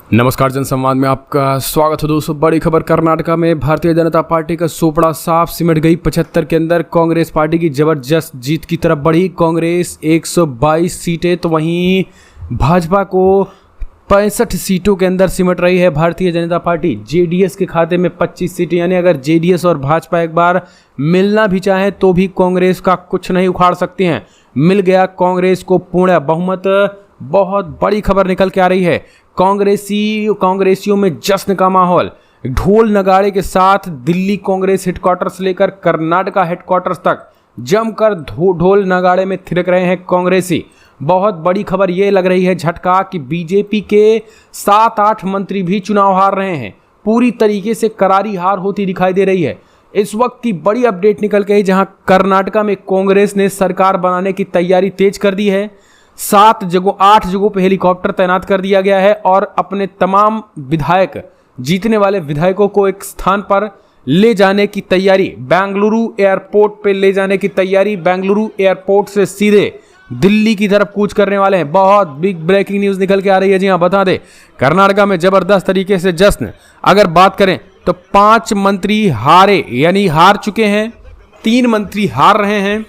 नमस्कार, जनसंवाद में आपका स्वागत है दोस्तों। बड़ी खबर, कर्नाटका में भारतीय जनता पार्टी का सोपड़ा साफ सिमट गई। 75 के अंदर कांग्रेस पार्टी की जबरदस्त जीत की तरफ बढ़ी कांग्रेस 122 सीटें, तो वहीं भाजपा को 65 सीटों के अंदर सिमट रही है भारतीय जनता पार्टी। जेडीएस के खाते में 25 सीटें, यानी अगर जेडीएस और भाजपा एक बार मिलना भी चाहे तो भी कांग्रेस का कुछ नहीं उखाड़ सकते हैं। मिल गया कांग्रेस को पूर्ण बहुमत। बहुत बड़ी खबर निकल के आ रही है। कांग्रेसियों में जश्न का माहौल, ढोल नगाड़े के साथ दिल्ली कांग्रेस हेडक्वार्टर से लेकर कर्नाटका हेडक्वार्टर्स तक जमकर ढोल नगाड़े में थिरक रहे हैं कांग्रेसी। बहुत बड़ी खबर ये लग रही है झटका कि बीजेपी के 7-8 मंत्री भी चुनाव हार रहे हैं। पूरी तरीके से करारी हार होती दिखाई दे रही है। इस वक्त की बड़ी अपडेट निकल के आई जहां कर्नाटका में कांग्रेस ने सरकार बनाने की तैयारी तेज कर दी है। 8 जगहों पर हेलीकॉप्टर तैनात कर दिया गया है और अपने तमाम विधायक, जीतने वाले विधायकों को एक स्थान पर ले जाने की तैयारी, बेंगलुरु एयरपोर्ट पे ले जाने की तैयारी। बेंगलुरु एयरपोर्ट से सीधे दिल्ली की तरफ कूच करने वाले हैं। बहुत बिग ब्रेकिंग न्यूज़ निकल के आ रही है। जी हाँ, बता दें, कर्नाटका में जबरदस्त तरीके से जश्न। अगर बात करें तो 5 मंत्री हारे, यानी हार चुके हैं। 3 मंत्री हार रहे हैं।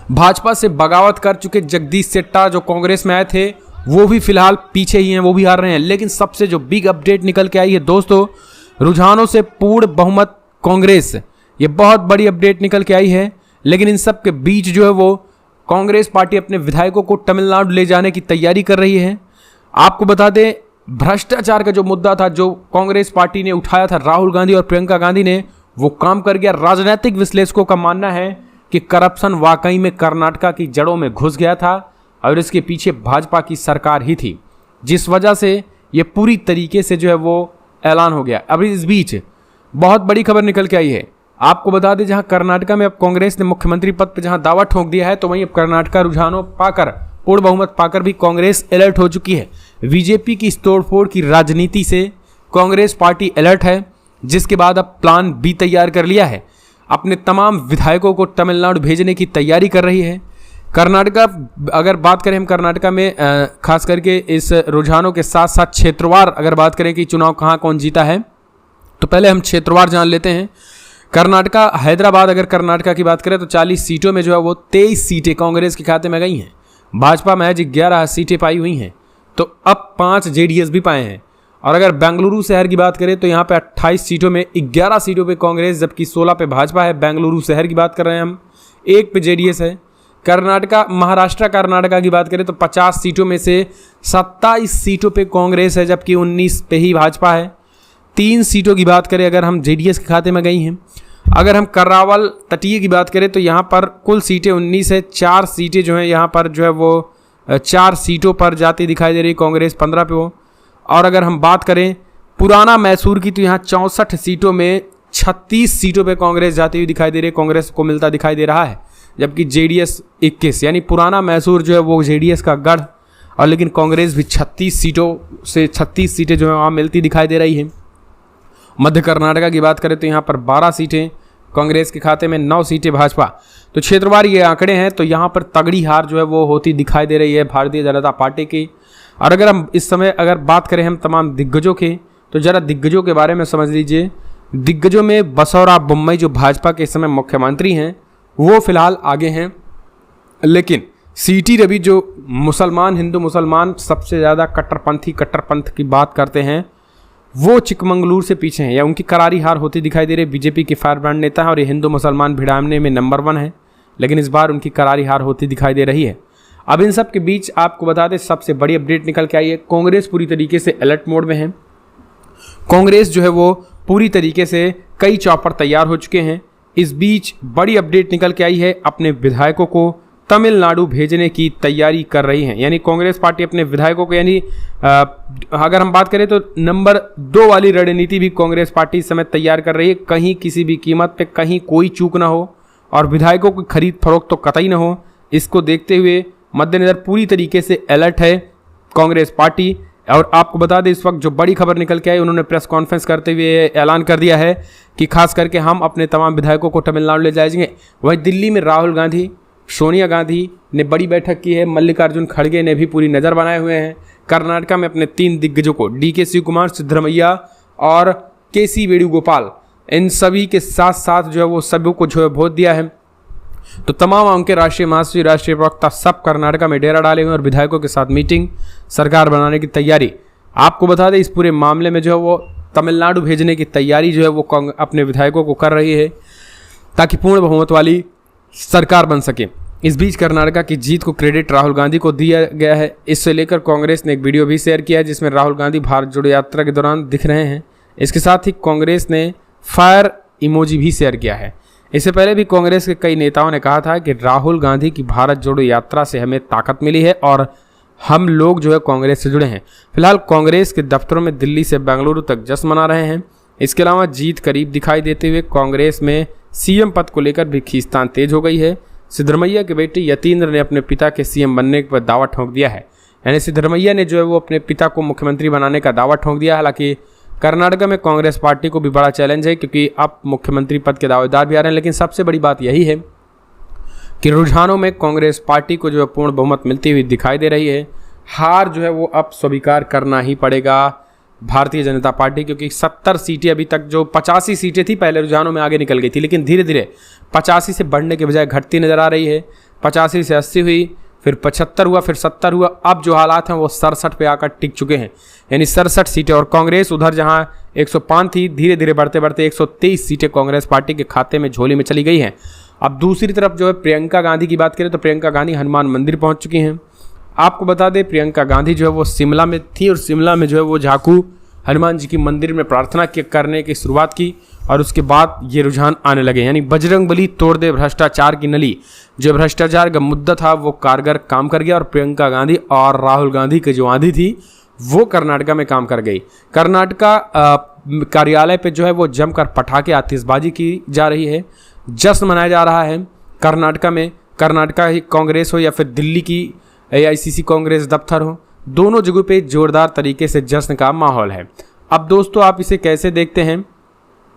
भाजपा से बगावत कर चुके जगदीश शेट्टा जो कांग्रेस में आए थे, वो भी फिलहाल पीछे ही हैं, वो भी हार रहे हैं। लेकिन सबसे जो बिग अपडेट निकल के आई है दोस्तों, रुझानों से पूर्ण बहुमत कांग्रेस, ये बहुत बड़ी अपडेट निकल के आई है। लेकिन इन सब के बीच जो है वो कांग्रेस पार्टी अपने विधायकों को तमिलनाडु ले जाने की तैयारी कर रही है। आपको बता दें, भ्रष्टाचार का जो मुद्दा था, जो कांग्रेस पार्टी ने उठाया था, राहुल गांधी और प्रियंका गांधी ने, वो काम कर गया। राजनीतिक विश्लेषकों का मानना है कि करप्शन वाकई में कर्नाटका की जड़ों में घुस गया था और इसके पीछे भाजपा की सरकार ही थी, जिस वजह से ये पूरी तरीके से जो है वो ऐलान हो गया। अभी इस बीच बहुत बड़ी खबर निकल के आई है। आपको बता दें, जहां कर्नाटका में अब कांग्रेस ने मुख्यमंत्री पद पर जहां दावा ठोक दिया है, तो वहीं अब कर्नाटका रुझानों पाकर, पूर्ण बहुमत पाकर भी कांग्रेस अलर्ट हो चुकी है। बीजेपी की इस तोड़फोड़ की राजनीति से कांग्रेस पार्टी अलर्ट है, जिसके बाद अब प्लान बी तैयार कर लिया है। अपने तमाम विधायकों को तमिलनाडु भेजने की तैयारी कर रही है। कर्नाटका, अगर बात करें हम कर्नाटका में खास करके इस रुझानों के साथ साथ क्षेत्रवार अगर बात करें कि चुनाव कहाँ कौन जीता है, तो पहले हम क्षेत्रवार जान लेते हैं। कर्नाटका, हैदराबाद, अगर कर्नाटका की बात करें तो 40 सीटों में जो है वो 23 सीटें कांग्रेस के खाते में गई हैं। भाजपा महज 11 सीटें पाई हुई हैं, तो अब 5 जेडीएस भी पाए हैं। और अगर बेंगलुरु शहर की बात करें तो यहाँ पे 28 सीटों में 11 सीटों पे कांग्रेस, जबकि 16 पे भाजपा है। बेंगलुरु शहर की बात कर रहे हैं हम, 1 पे जेडीएस है। महाराष्ट्र कर्नाटका की बात करें तो 50 सीटों में से 27 सीटों पे कांग्रेस है, जबकि 19 पे ही भाजपा है। 3 सीटों की बात करें अगर हम, जेडीएस के खाते में गई हैं। अगर हम करावल तटीय की बात करें तो यहाँ पर कुल सीटें 19 है। 4 सीटें जो हैं यहाँ पर जो है वो 4 सीटों पर जाती दिखाई दे रही कांग्रेस, 15 पे हो। और अगर हम बात करें पुराना मैसूर की, तो यहाँ 64 सीटों में 36 सीटों पे कांग्रेस जाती हुई दिखाई दे रही है, कांग्रेस को मिलता दिखाई दे रहा है। जबकि जेडीएस 21, यानी पुराना मैसूर जो है वो जेडीएस का गढ़, और लेकिन कांग्रेस भी 36 सीटों से 36 सीटें जो है वहाँ मिलती दिखाई दे रही है। मध्य कर्नाटका की बात करें तो यहाँ पर 12 सीटें कांग्रेस के खाते में, 9 सीटें भाजपा। तो क्षेत्रवार ये आंकड़े हैं, तो यहाँ पर तगड़ी हार जो है वो होती दिखाई दे रही है भारतीय जनता पार्टी की। और अगर हम इस समय अगर बात करें हम तमाम दिग्गजों के, तो ज़रा दिग्गजों के बारे में समझ लीजिए। दिग्गजों में बसवराज बोम्मई जो भाजपा के इस समय मुख्यमंत्री हैं, वो फिलहाल आगे हैं। लेकिन सीटी रवि जो हिंदू मुसलमान सबसे ज़्यादा कट्टरपंथ की बात करते हैं, वो चिकमंगलूर से पीछे हैं, या उनकी करारी हार होती दिखाई दे रही है। बीजेपी के फायरब्रांड नेता हैं और ये हिंदू मुसलमान भिड़ाने में नंबर 1 है, लेकिन इस बार उनकी करारी हार होती दिखाई दे रही है। अब इन सब के बीच आपको बता दें, सबसे बड़ी अपडेट निकल के आई है। कांग्रेस पूरी तरीके से अलर्ट मोड में है। कांग्रेस जो है वो पूरी तरीके से कई चौपर तैयार हो चुके हैं। इस बीच बड़ी अपडेट निकल के आई है, अपने विधायकों को तमिलनाडु भेजने की तैयारी कर रही है। यानी कांग्रेस पार्टी अपने विधायकों को, यानी अगर हम बात करें तो नंबर 2 वाली रणनीति भी कांग्रेस पार्टी इस समय तैयार कर रही है। कहीं किसी भी कीमत पे कहीं कोई चूक ना हो और विधायकों की खरीद फरोख्त तो कतई ना हो। इसको देखते हुए मद्देनजर पूरी तरीके से अलर्ट है कांग्रेस पार्टी। और आपको बता दें, इस वक्त जो बड़ी खबर निकल के आई, उन्होंने प्रेस कॉन्फ्रेंस करते हुए ऐलान कर दिया है कि खास करके हम अपने तमाम विधायकों को तमिलनाडु ले जाएंगे। वहीं दिल्ली में राहुल गांधी, सोनिया गांधी ने बड़ी बैठक की है। मल्लिकार्जुन खड़गे ने भी पूरी नज़र बनाए हुए हैं कर्नाटक में अपने 3 दिग्गजों को DK शिवकुमार, सिद्धरमैया और KC वेणुगोपाल, इन सभी के साथ साथ जो है वो सभी को जो है वोट दिया है। तो तमाम उनके राष्ट्रीय महासचिव, राष्ट्रीय प्रवक्ता सब कर्नाटक में डेरा डाले हुए और विधायकों के साथ मीटिंग, सरकार बनाने की तैयारी। आपको बता दें इस पूरे मामले में जो है वो तमिलनाडु भेजने की तैयारी जो है वो अपने विधायकों को कर रही है ताकि पूर्ण बहुमत वाली सरकार बन सके। इस बीच कर्नाटक की जीत को क्रेडिट राहुल गांधी को दिया गया है। इससे लेकर कांग्रेस ने एक वीडियो भी शेयर किया है जिसमें राहुल गांधी भारत जोड़ो यात्रा के दौरान दिख रहे हैं। इसके साथ ही कांग्रेस ने फायर इमोजी भी शेयर किया है। इससे पहले भी कांग्रेस के कई नेताओं ने कहा था कि राहुल गांधी की भारत जोड़ो यात्रा से हमें ताकत मिली है और हम लोग जो है कांग्रेस से जुड़े हैं। फिलहाल कांग्रेस के दफ्तरों में दिल्ली से बेंगलुरु तक जश्न मना रहे हैं। इसके अलावा जीत करीब दिखाई देते हुए कांग्रेस में CM पद को लेकर भी खींचतान तेज हो गई है। सिद्धरमैया के बेटे यतीन्द्र ने अपने पिता के CM बनने पर दावा ठोक दिया है। यानी सिद्धरमैया ने जो है वो अपने पिता को मुख्यमंत्री बनाने का दावा ठोक दिया। हालांकि कर्नाटक में कांग्रेस पार्टी को भी बड़ा चैलेंज है क्योंकि अब मुख्यमंत्री पद के दावेदार भी आ रहे हैं। लेकिन सबसे बड़ी बात यही है कि रुझानों में कांग्रेस पार्टी को जो है पूर्ण बहुमत मिलती हुई दिखाई दे रही है। हार जो है वो अब स्वीकार करना ही पड़ेगा भारतीय जनता पार्टी, क्योंकि 70 सीटें अभी तक, जो 85 सीटें थी पहले रुझानों में आगे निकल गई थी, लेकिन धीरे धीरे 85 से बढ़ने के बजाय घटती नजर आ रही है। 85 से 80 हुई, फिर 75 हुआ, फिर 70 हुआ। अब जो हालात हैं वो 67 पे आकर टिक चुके हैं, यानी 67 सीटें। और कांग्रेस उधर जहां 105 थी, धीरे धीरे बढ़ते बढ़ते 123 सीटें कांग्रेस पार्टी के खाते में झोली में चली गई हैं। अब दूसरी तरफ जो है प्रियंका गांधी की बात करें तो प्रियंका गांधी हनुमान मंदिर पहुंच चुकी हैं। आपको बता दें प्रियंका गांधी जो है वो शिमला में थी और शिमला में जो है वो झाकू हनुमान जी की मंदिर में प्रार्थना करने की शुरुआत की और उसके बाद ये रुझान आने लगे। यानी बजरंगबली तोड़ दे भ्रष्टाचार की नली, जो भ्रष्टाचार का मुद्दा था वो कारगर काम कर गया और प्रियंका गांधी और राहुल गांधी की जो आंधी थी वो कर्नाटक में काम कर गई। कर्नाटक कार्यालय पे जो है वो जमकर पटाखे आतिशबाजी की जा रही है, जश्न मनाया जा रहा है कर्नाटक में। कर्नाटक ही कांग्रेस हो या फिर दिल्ली की AICC कांग्रेस दफ्तर हो, दोनों जगहों पे जोरदार तरीके से जश्न का माहौल है। अब दोस्तों आप इसे कैसे देखते हैं?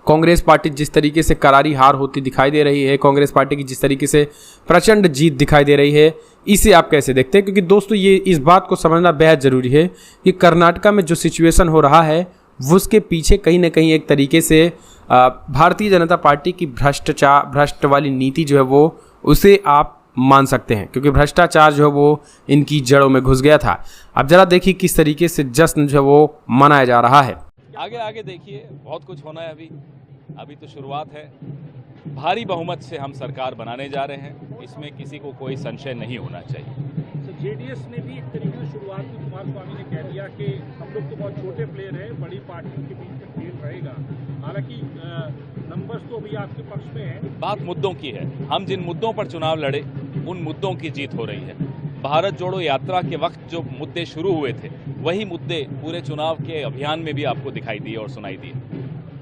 कांग्रेस पार्टी जिस तरीके से करारी हार होती दिखाई दे रही है, कांग्रेस पार्टी की जिस तरीके से प्रचंड जीत दिखाई दे रही है, इसे आप कैसे देखते हैं? क्योंकि दोस्तों ये इस बात को समझना बेहद ज़रूरी है कि कर्नाटक में जो सिचुएशन हो रहा है उसके पीछे कहीं ना कहीं एक तरीके से भारतीय जनता पार्टी की भ्रष्ट वाली नीति जो है वो उसे आप मान सकते हैं, क्योंकि भ्रष्टाचार जो है वो इनकी जड़ों में घुस गया था। अब जरा देखिए किस तरीके से जश्न जो है वो मनाया जा रहा है। आगे आगे देखिए, बहुत कुछ होना है। अभी तो शुरुआत है। भारी बहुमत से हम सरकार बनाने जा रहे हैं, इसमें किसी को कोई संशय नहीं होना चाहिए। JDS ने भी एक तरीके से शुरुआत में कुमारस्वामी ने कह दिया कि हम लोग तो बहुत छोटे प्लेयर हैं, बड़ी पार्टियों के बीच में खेल रहेगा। हालांकि नंबर्स तो अभी आपके पक्ष में है। बात मुद्दों की है। हम जिन मुद्दों पर चुनाव लड़े उन मुद्दों की जीत हो रही है। भारत जोड़ो यात्रा के वक्त जो मुद्दे शुरू हुए थे वही मुद्दे पूरे चुनाव के अभियान में भी आपको दिखाई दिए और सुनाई दिए।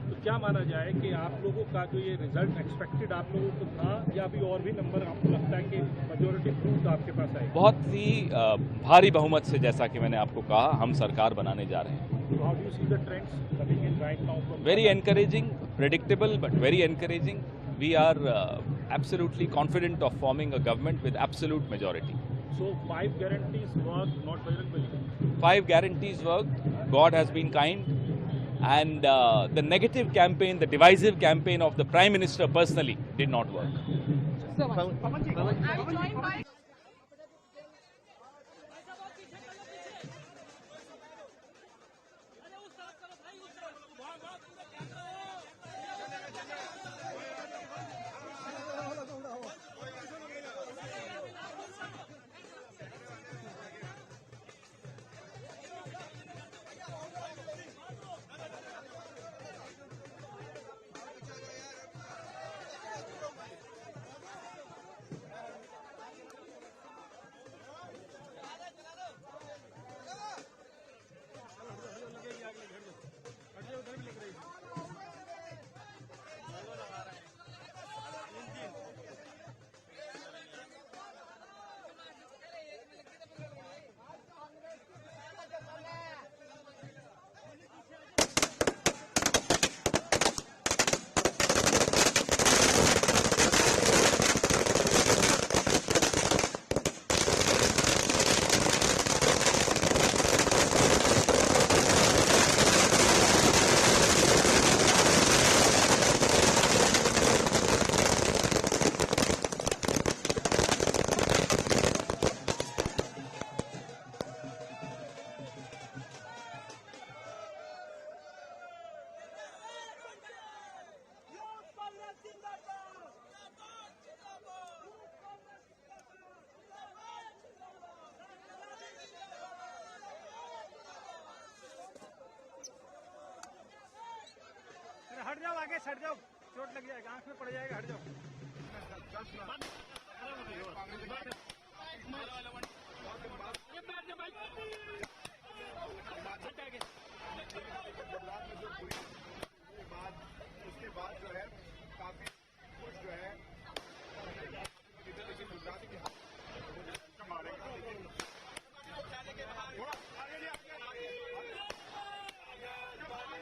तो क्या माना जाए कि आप लोगों का जो ये रिजल्ट एक्सपेक्टेड आप लोगों को था, या अभी और भी नंबर आपको लगता है कि मेजॉरिटी प्रूफ आपके पास आएगी? बहुत ही भारी बहुमत से, जैसा कि मैंने आपको कहा, हम सरकार बनाने जा रहे हैं। How do you see the trends coming in right now from? Very encouraging, predictable, but very encouraging. We are absolutely confident of forming a government with absolute majority. So 5 guarantees work, not Bajrangbali. 5 guarantees worked. God has been kind. And the negative campaign, the divisive campaign of the Prime Minister personally did not work. I joined by Rakesh हट जाओ, चोट लग जाएगा, आंख में पड़ जाएगा, हट जाओ।